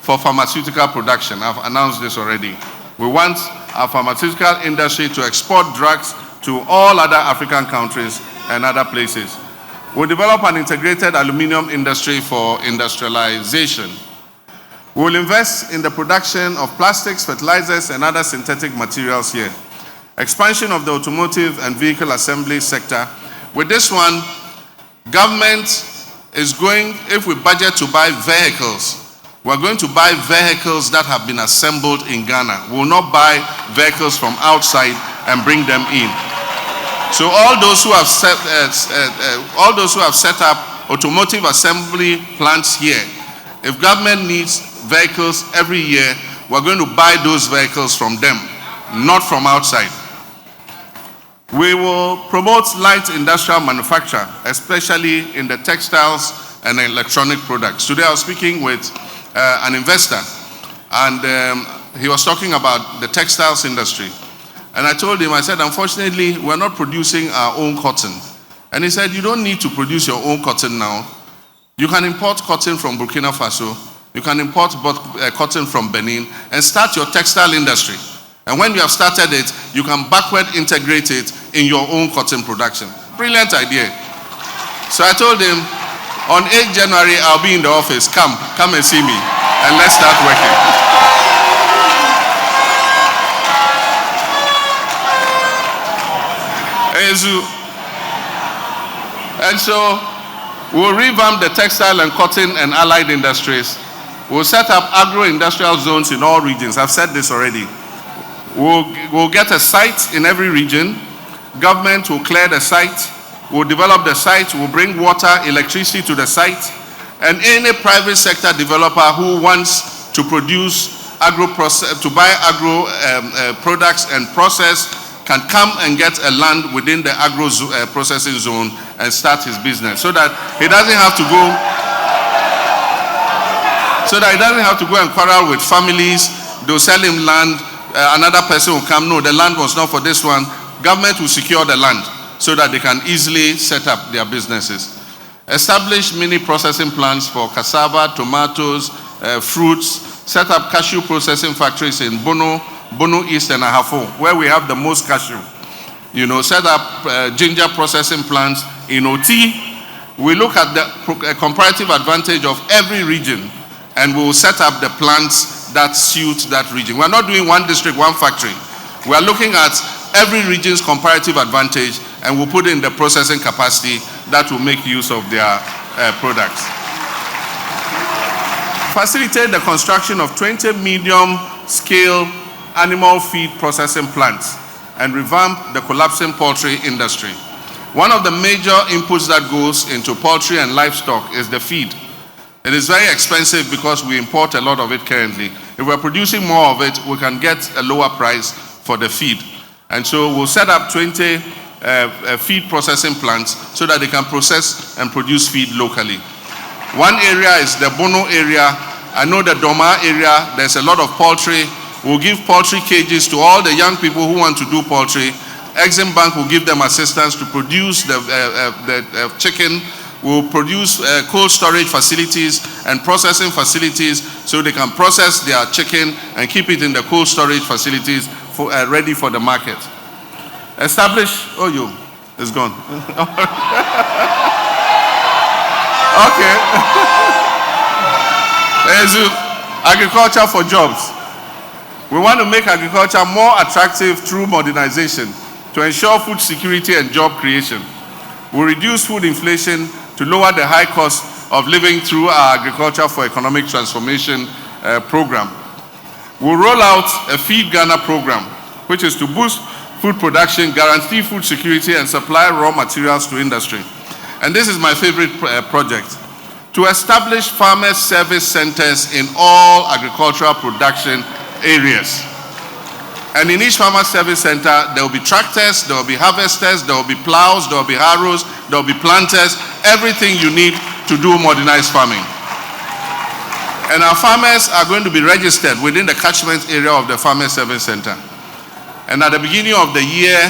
for pharmaceutical production. I've announced this already. We want our pharmaceutical industry to export drugs to all other African countries and other places. We'll develop an integrated aluminum industry for industrialization. We'll invest in the production of plastics, fertilizers, and other synthetic materials here. Expansion of the automotive and vehicle assembly sector. With this one, government is going, if we budget to buy vehicles, we're going to buy vehicles that have been assembled in Ghana. We will not buy vehicles from outside and bring them in. So all those who have set up automotive assembly plants here, if government needs vehicles every year, we're going to buy those vehicles from them, not from outside. We will promote light industrial manufacture, especially in the textiles and electronic products. Today I was speaking with an investor, and he was talking about the textiles industry. And I told him, I said, unfortunately, we're not producing our own cotton. And he said, you don't need to produce your own cotton now. You can import cotton from Burkina Faso. You can import cotton from Benin and start your textile industry. And when you have started it, you can backward integrate it in your own cotton production. Brilliant idea. So I told him, on 8th January, I'll be in the office. Come and see me, and let's start working. And so we'll revamp the textile and cotton and allied industries. We'll set up agro-industrial zones in all regions. I've said this already. We'll get a site in every region. Government will clear the site. We'll develop the site. We'll bring water, electricity to the site. And any private sector developer who wants to produce to buy agro products and process can come and get a land within the agro processing zone and start his business, so that he doesn't have to go and quarrel with families. They'll sell him land, another person will come, no, the land was not for this one. Government will secure the land so that they can easily set up their businesses. Establish mini processing plants for cassava, tomatoes, fruits. Set up cashew processing factories in Bono East and Ahafo, where we have the most cashew. Set up ginger processing plants in OT. We look at the comparative advantage of every region, and we will set up the plants that suit that region. We're not doing one district, one factory. We are looking at every region's comparative advantage, and we'll put in the processing capacity that will make use of their products. Facilitate the construction of 20 medium-scale animal feed processing plants and revamp the collapsing poultry industry. One of the major inputs that goes into poultry and livestock is the feed. It is very expensive because we import a lot of it currently. If we're producing more of it, we can get a lower price for the feed. And so we'll set up 20 feed processing plants so that they can process and produce feed locally. One area is the Bono area. I know the Doma area, there's a lot of poultry. We'll give poultry cages to all the young people who want to do poultry. Exim Bank will give them assistance to produce the chicken. We'll produce cold storage facilities and processing facilities so they can process their chicken and keep it in the cold storage facilities ready for the market. Establish, it's gone. Okay. Agriculture for jobs. We want to make agriculture more attractive through modernization to ensure food security and job creation. We reduce food inflation to lower the high cost of living through our Agriculture for Economic Transformation program. We'll roll out a Feed Ghana program, which is to boost food production, guarantee food security, and supply raw materials to industry. And this is my favorite project, to establish farmers' service centers in all agricultural production areas. And in each farmer service center, there will be tractors, there will be harvesters, there will be plows, there will be harrows, there will be planters, everything you need to do modernized farming. And our farmers are going to be registered within the catchment area of the farmer service center. And at the beginning of the year,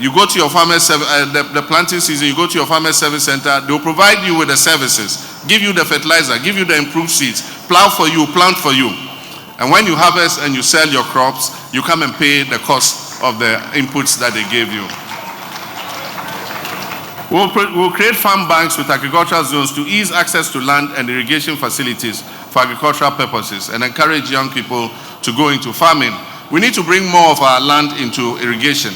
you go to your farmer the planting season, you go to your farmer service center, they'll provide you with the services, give you the fertilizer, give you the improved seeds, plow for you, plant for you. And when you harvest and you sell your crops, you come and pay the cost of the inputs that they gave you. We'll create farm banks with agricultural zones to ease access to land and irrigation facilities for agricultural purposes and encourage young people to go into farming. We need to bring more of our land into irrigation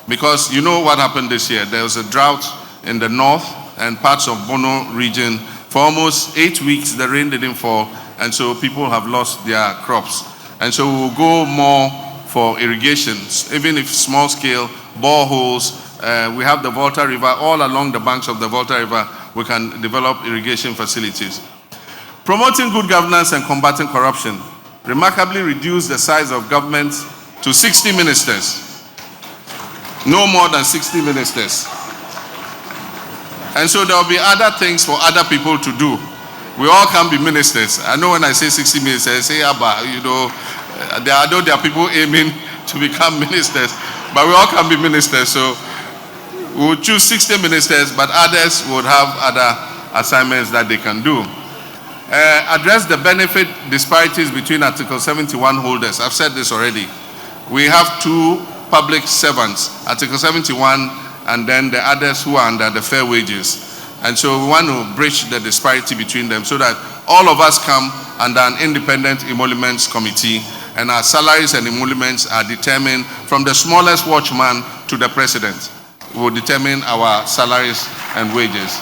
because you know what happened this year. There was a drought in the north and parts of Bono region. For almost 8 weeks, the rain didn't fall, and so people have lost their crops. And so we'll go more for irrigations, even if small scale, boreholes. We have the Volta River, all along the banks of the Volta River, we can develop irrigation facilities. Promoting good governance and combating corruption. Remarkably reduce the size of government to 60 ministers. No more than 60 ministers. And so there will be other things for other people to do. We all can be ministers. I know when I say 60 ministers, I say, Abba, you know, there are people aiming to become ministers, but we all can be ministers. So we'll choose 60 ministers, but others would have other assignments that they can do. Address the benefit disparities between Article 71 holders. I've said this already. We have two public servants, Article 71, and then the others who are under the fair wages. And so we want to bridge the disparity between them so that all of us come under an independent emoluments committee, and our salaries and emoluments are determined from the smallest watchman to the president. We will determine our salaries and wages.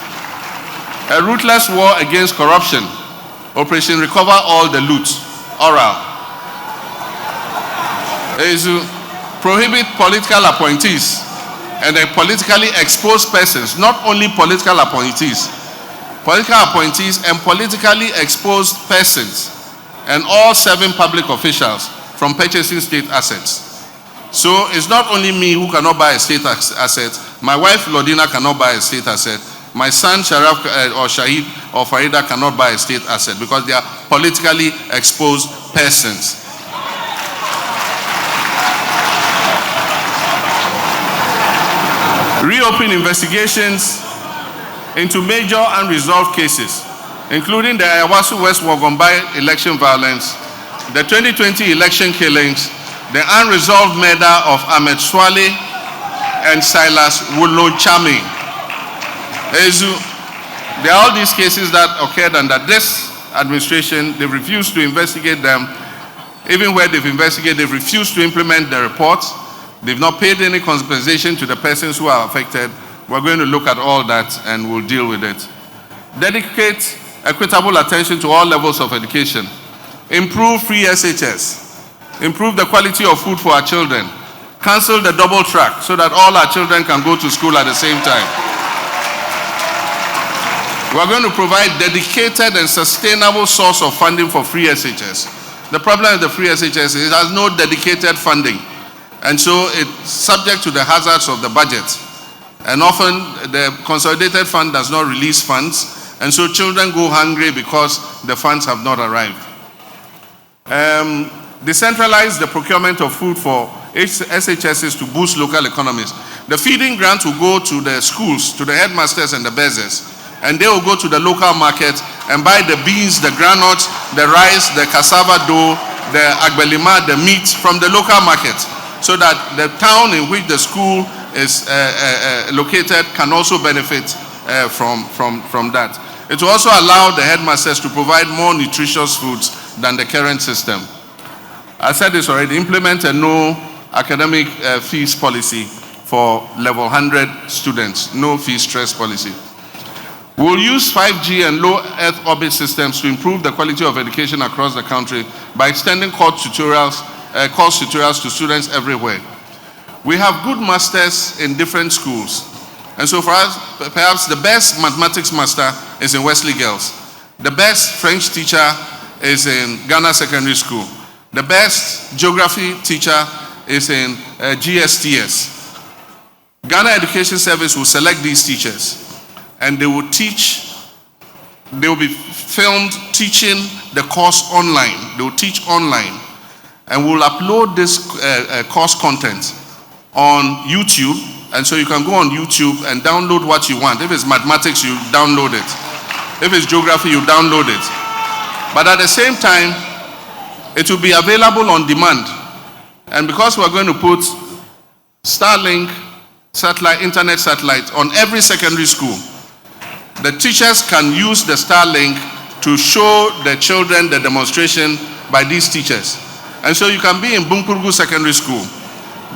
A ruthless war against corruption. Operation Recover All the Loot, oral. Is to prohibit political appointees and the politically exposed persons, not only political appointees and politically exposed persons, and all 7 public officials from purchasing state assets. So it's not only me who cannot buy a state asset, my wife Lodina cannot buy a state asset, my son Sharaf or Shahid or Farida cannot buy a state asset because they are politically exposed persons. Reopen investigations into major unresolved cases, including the Ayawasu West Wagombai election violence, the 2020 election killings, the unresolved murder of Ahmed Swale and Silas Wulonchami. There are all these cases that occurred under this administration. They refused to investigate them. Even where they've investigated, they've refused to implement the report. They've not paid any compensation to the persons who are affected. We're going to look at all that and we'll deal with it. Dedicate equitable attention to all levels of education. Improve free SHS. Improve the quality of food for our children. Cancel the double track so that all our children can go to school at the same time. We're going to provide dedicated and sustainable source of funding for free SHS. The problem with the free SHS is it has no dedicated funding. And so it's subject to the hazards of the budget. And often the consolidated fund does not release funds. And so children go hungry because the funds have not arrived. Decentralize the procurement of food for SHSs to boost local economies. The feeding grant will go to the schools, to the headmasters and the bezes. And they will go to the local market and buy the beans, the granules, the rice, the cassava dough, the agbelima, the meat from the local market, so that the town in which the school is located can also benefit from that. It will also allow the headmasters to provide more nutritious foods than the current system. I said this already, implement a no academic fees policy for level 100 students, no fee stress policy. We'll use 5G and low Earth orbit systems to improve the quality of education across the country by extending course tutorials to students everywhere. We have good masters in different schools. And so for us, perhaps the best mathematics master is in Wesley Girls. The best French teacher is in Ghana Secondary School. The best geography teacher is in GSTS. Ghana Education Service will select these teachers, and they will be filmed teaching the course online. They will teach online, and we'll upload this course content on YouTube. And so you can go on YouTube and download what you want. If it's mathematics, you download it. If it's geography, you download it. But at the same time, it will be available on demand. And because we're going to put Starlink internet satellite on every secondary school, the teachers can use the Starlink to show the children the demonstration by these teachers. And so you can be in Bunkurugu Secondary School.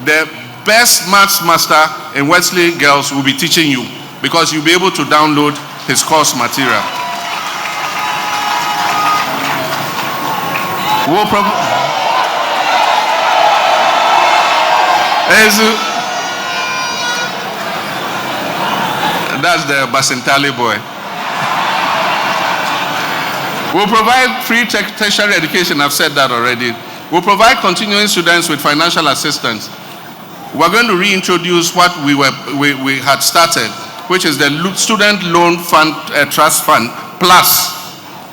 The best maths master in Wesley Girls will be teaching you, because you'll be able to download his course material. That's the Basintali boy. We'll provide free tertiary education. I've said that already. We'll provide continuing students with financial assistance. We're going to reintroduce what we had started, which is the Student Loan Fund Trust Fund Plus.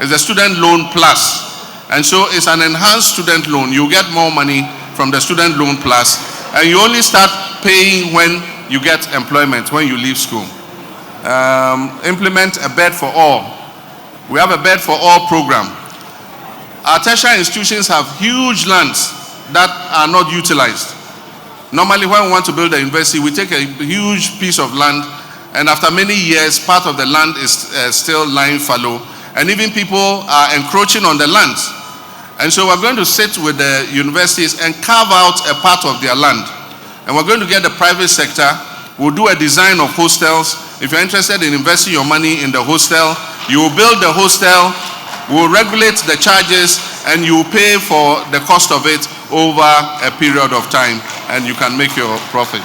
It's a student loan plus. And so it's an enhanced student loan. You get more money from the student loan plus, and you only start paying when you get employment, when you leave school. Implement a bed for all. We have a bed for all program. Our tertiary institutions have huge lands that are not utilized. Normally, when we want to build a university, we take a huge piece of land, and after many years, part of the land is still lying fallow, and even people are encroaching on the land. And so we're going to sit with the universities and carve out a part of their land. And we're going to get the private sector. We'll do a design of hostels. If you're interested in investing your money in the hostel, you will build the hostel, we'll regulate the charges, and you will pay for the cost of it over a period of time, and you can make your profit.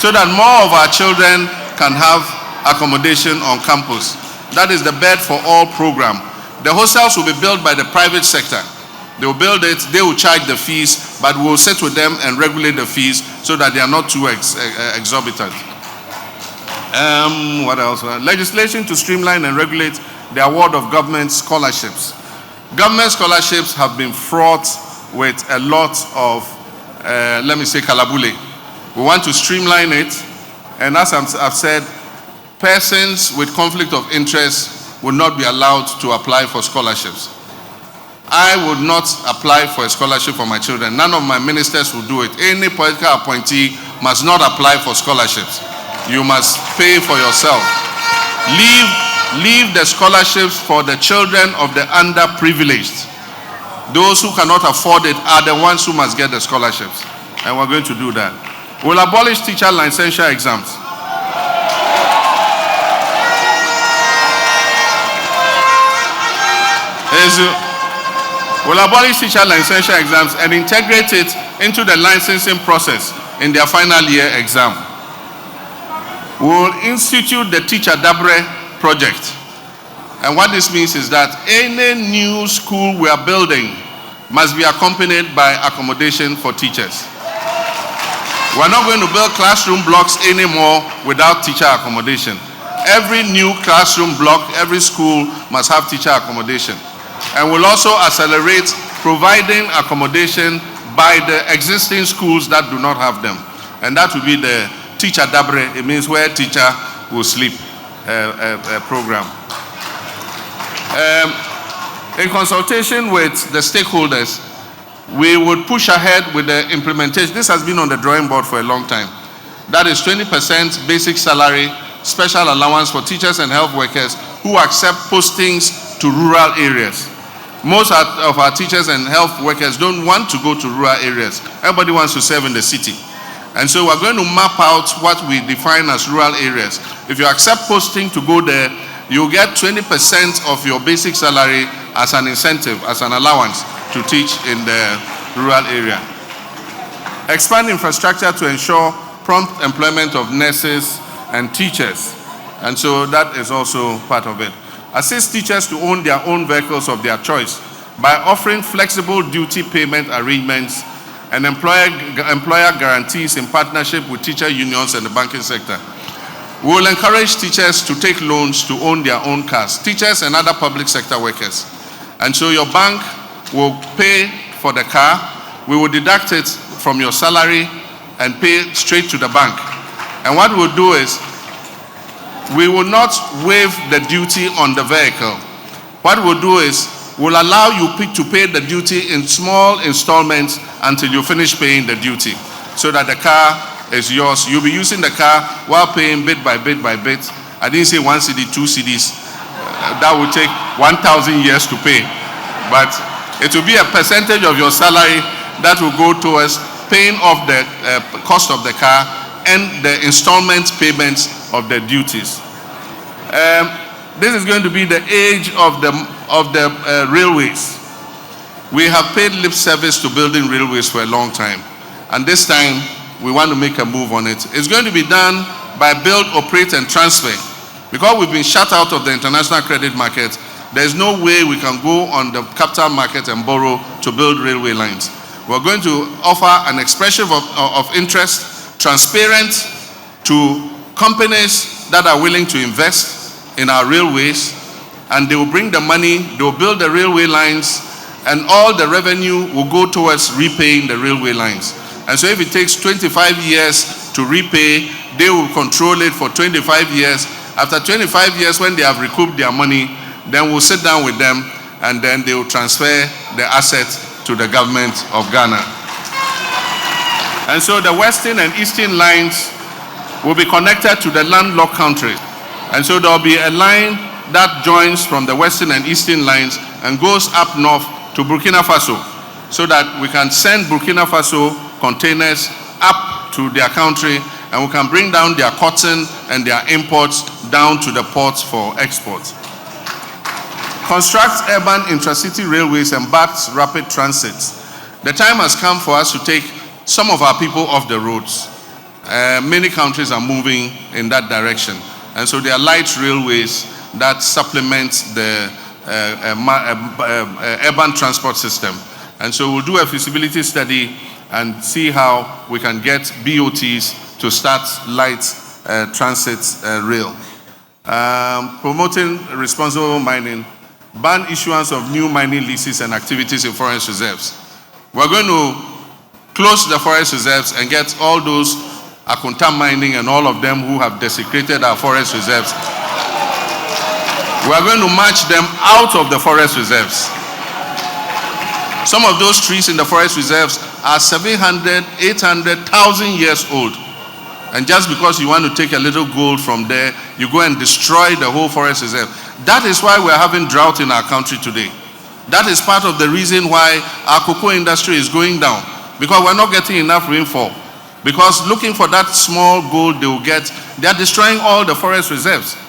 So that more of our children can have accommodation on campus. That is the Bed for All program. The hostels will be built by the private sector. They will build it, they will charge the fees, but we'll sit with them and regulate the fees so that they are not too exorbitant. What else? Legislation to streamline and regulate the award of government scholarships. Government scholarships have been fraught with a lot of, kalabule. We want to streamline it, and as I've said, persons with conflict of interest will not be allowed to apply for scholarships. I would not apply for a scholarship for my children. None of my ministers will do it. Any political appointee must not apply for scholarships. You must pay for yourself. Leave the scholarships for the children of the underprivileged. Those who cannot afford it are the ones who must get the scholarships. And we're going to do that. We'll abolish teacher licensure exams. We'll abolish teacher licensure exams and integrate it into the licensing process in their final year exam. We'll institute the Teacher Dabre project. And what this means is that any new school we are building must be accompanied by accommodation for teachers. We're not going to build classroom blocks anymore without teacher accommodation. Every new classroom block, every school must have teacher accommodation. And we'll also accelerate providing accommodation by the existing schools that do not have them. And that will be the Teacher Dabre. It means where teacher will sleep program. In consultation with the stakeholders, we would push ahead with the implementation. This has been on the drawing board for a long time. That is 20% basic salary, special allowance for teachers and health workers who accept postings to rural areas. Most of our teachers and health workers don't want to go to rural areas. Everybody wants to serve in the city. And so we're going to map out what we define as rural areas. If you accept posting to go there, you get 20% of your basic salary as an incentive, as an allowance to teach in the rural area. Expand infrastructure to ensure prompt employment of nurses and teachers. And so that is also part of it. Assist teachers to own their own vehicles of their choice by offering flexible duty payment arrangements and employer guarantees in partnership with teacher unions and the banking sector. We will encourage teachers to take loans to own their own cars, teachers and other public sector workers. And so your bank will pay for the car, we will deduct it from your salary and pay straight to the bank. And what we'll do is, we will not waive the duty on the vehicle. What we'll do is, we'll allow you to pay the duty in small installments until you finish paying the duty, so that the car is yours. You'll be using the car while paying bit by bit by bit. I didn't say 1 cedi, 2 cedis. That would take 1,000 years to pay. But it will be a percentage of your salary that will go towards paying off the cost of the car and the installment payments of the duties. This is going to be the age of the railways. We have paid lip service to building railways for a long time, and this time we want to make a move on it. It's going to be done by build, operate, and transfer. Because we've been shut out of the international credit market, there's no way we can go on the capital market and borrow to build railway lines. We're going to offer an expression of interest, transparent, to companies that are willing to invest in our railways, and they will bring the money, they will build the railway lines, and all the revenue will go towards repaying the railway lines. And so if it takes 25 years to repay, they will control it for 25 years. After 25 years, when they have recouped their money, then we'll sit down with them, and then they will transfer the assets to the government of Ghana. And so the western and eastern lines will be connected to the landlocked countries. And so there will be a line that joins from the western and eastern lines and goes up north to Burkina Faso, so that we can send Burkina Faso containers up to their country, and we can bring down their cotton and their imports down to the ports for exports. Construct urban intracity railways and BATS rapid transits. The time has come for us to take some of our people off the roads. Many countries are moving in that direction. And so there are light railways that supplement the urban transport system. And so we'll do a feasibility study and see how we can get BOTs to start light transit rail. Promoting responsible mining, ban issuance of new mining leases and activities in forest reserves. We're going to close the forest reserves and get all those Akunta mining and all of them who have desecrated our forest reserves. We are going to march them out of the forest reserves. Some of those trees in the forest reserves are 700, 800,000 years old. And just because you want to take a little gold from there, you go and destroy the whole forest reserve. That is why we're having drought in our country today. That is part of the reason why our cocoa industry is going down, because we're not getting enough rainfall. Because looking for that small gold they will get, they are destroying all the forest reserves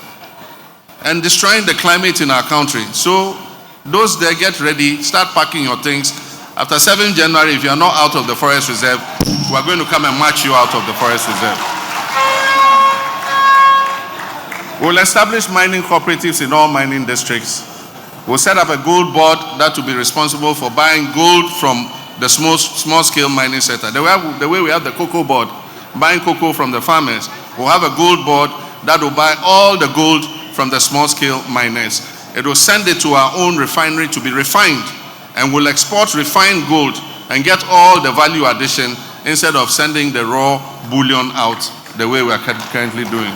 and destroying the climate in our country. So those there, get ready, start packing your things. After 7th January, if you are not out of the forest reserve, we are going to come and march you out of the forest reserve. We'll establish mining cooperatives in all mining districts. We'll set up a gold board that will be responsible for buying gold from the small-scale mining sector. The way we have the cocoa board, buying cocoa from the farmers, we'll have a gold board that will buy all the gold from the small-scale miners. It will send it to our own refinery to be refined, and we'll export refined gold and get all the value addition instead of sending the raw bullion out the way we are currently doing.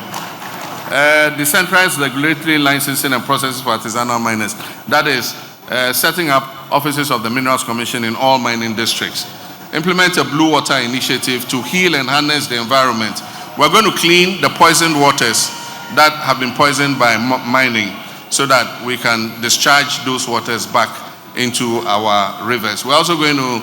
Decentralized regulatory licensing and processes for artisanal miners. That is, setting up offices of the Minerals Commission in all mining districts. Implement a blue water initiative to heal and harness the environment. We're going to clean the poisoned waters that have been poisoned by mining, so that we can discharge those waters back into our rivers. We're also going to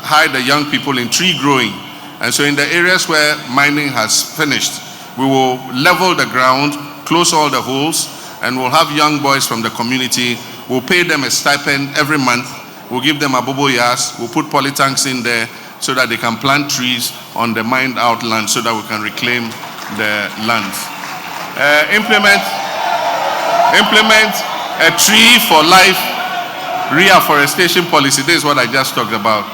hire the young people in tree growing. And so in the areas where mining has finished, we will level the ground, close all the holes, and we'll have young boys from the community. We'll pay them a stipend every month. We'll give them abobo yas. We'll put polytanks in there so that they can plant trees on the mined out land so that we can reclaim the lands. Implement a tree for life reforestation policy. This is what I just talked about.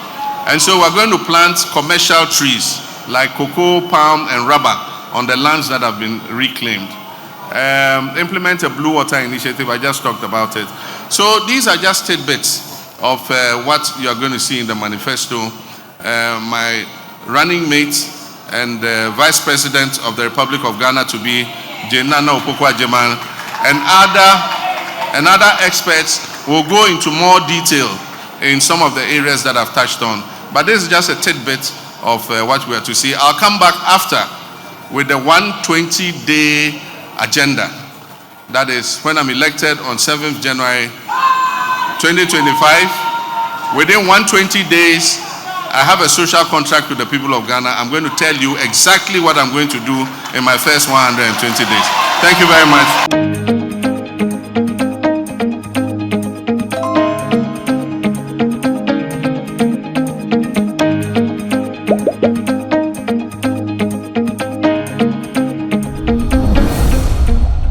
And so we're going to plant commercial trees like cocoa, palm, and rubber on the lands that have been reclaimed. Implement a blue water initiative, I just talked about it. So these are just tidbits of what you're going to see in the manifesto. My running mate and Vice President of the Republic of Ghana to be Nana Opoku-Agyeman and other experts will go into more detail in some of the areas that I've touched on. But this is just a tidbit of what we are to see. I'll come back after with the 120-day agenda. That is when I'm elected on 7th January 2025. Within 120 days, I have a social contract with the people of Ghana. I'm going to tell you exactly what I'm going to do in my first 120 days. Thank you very much.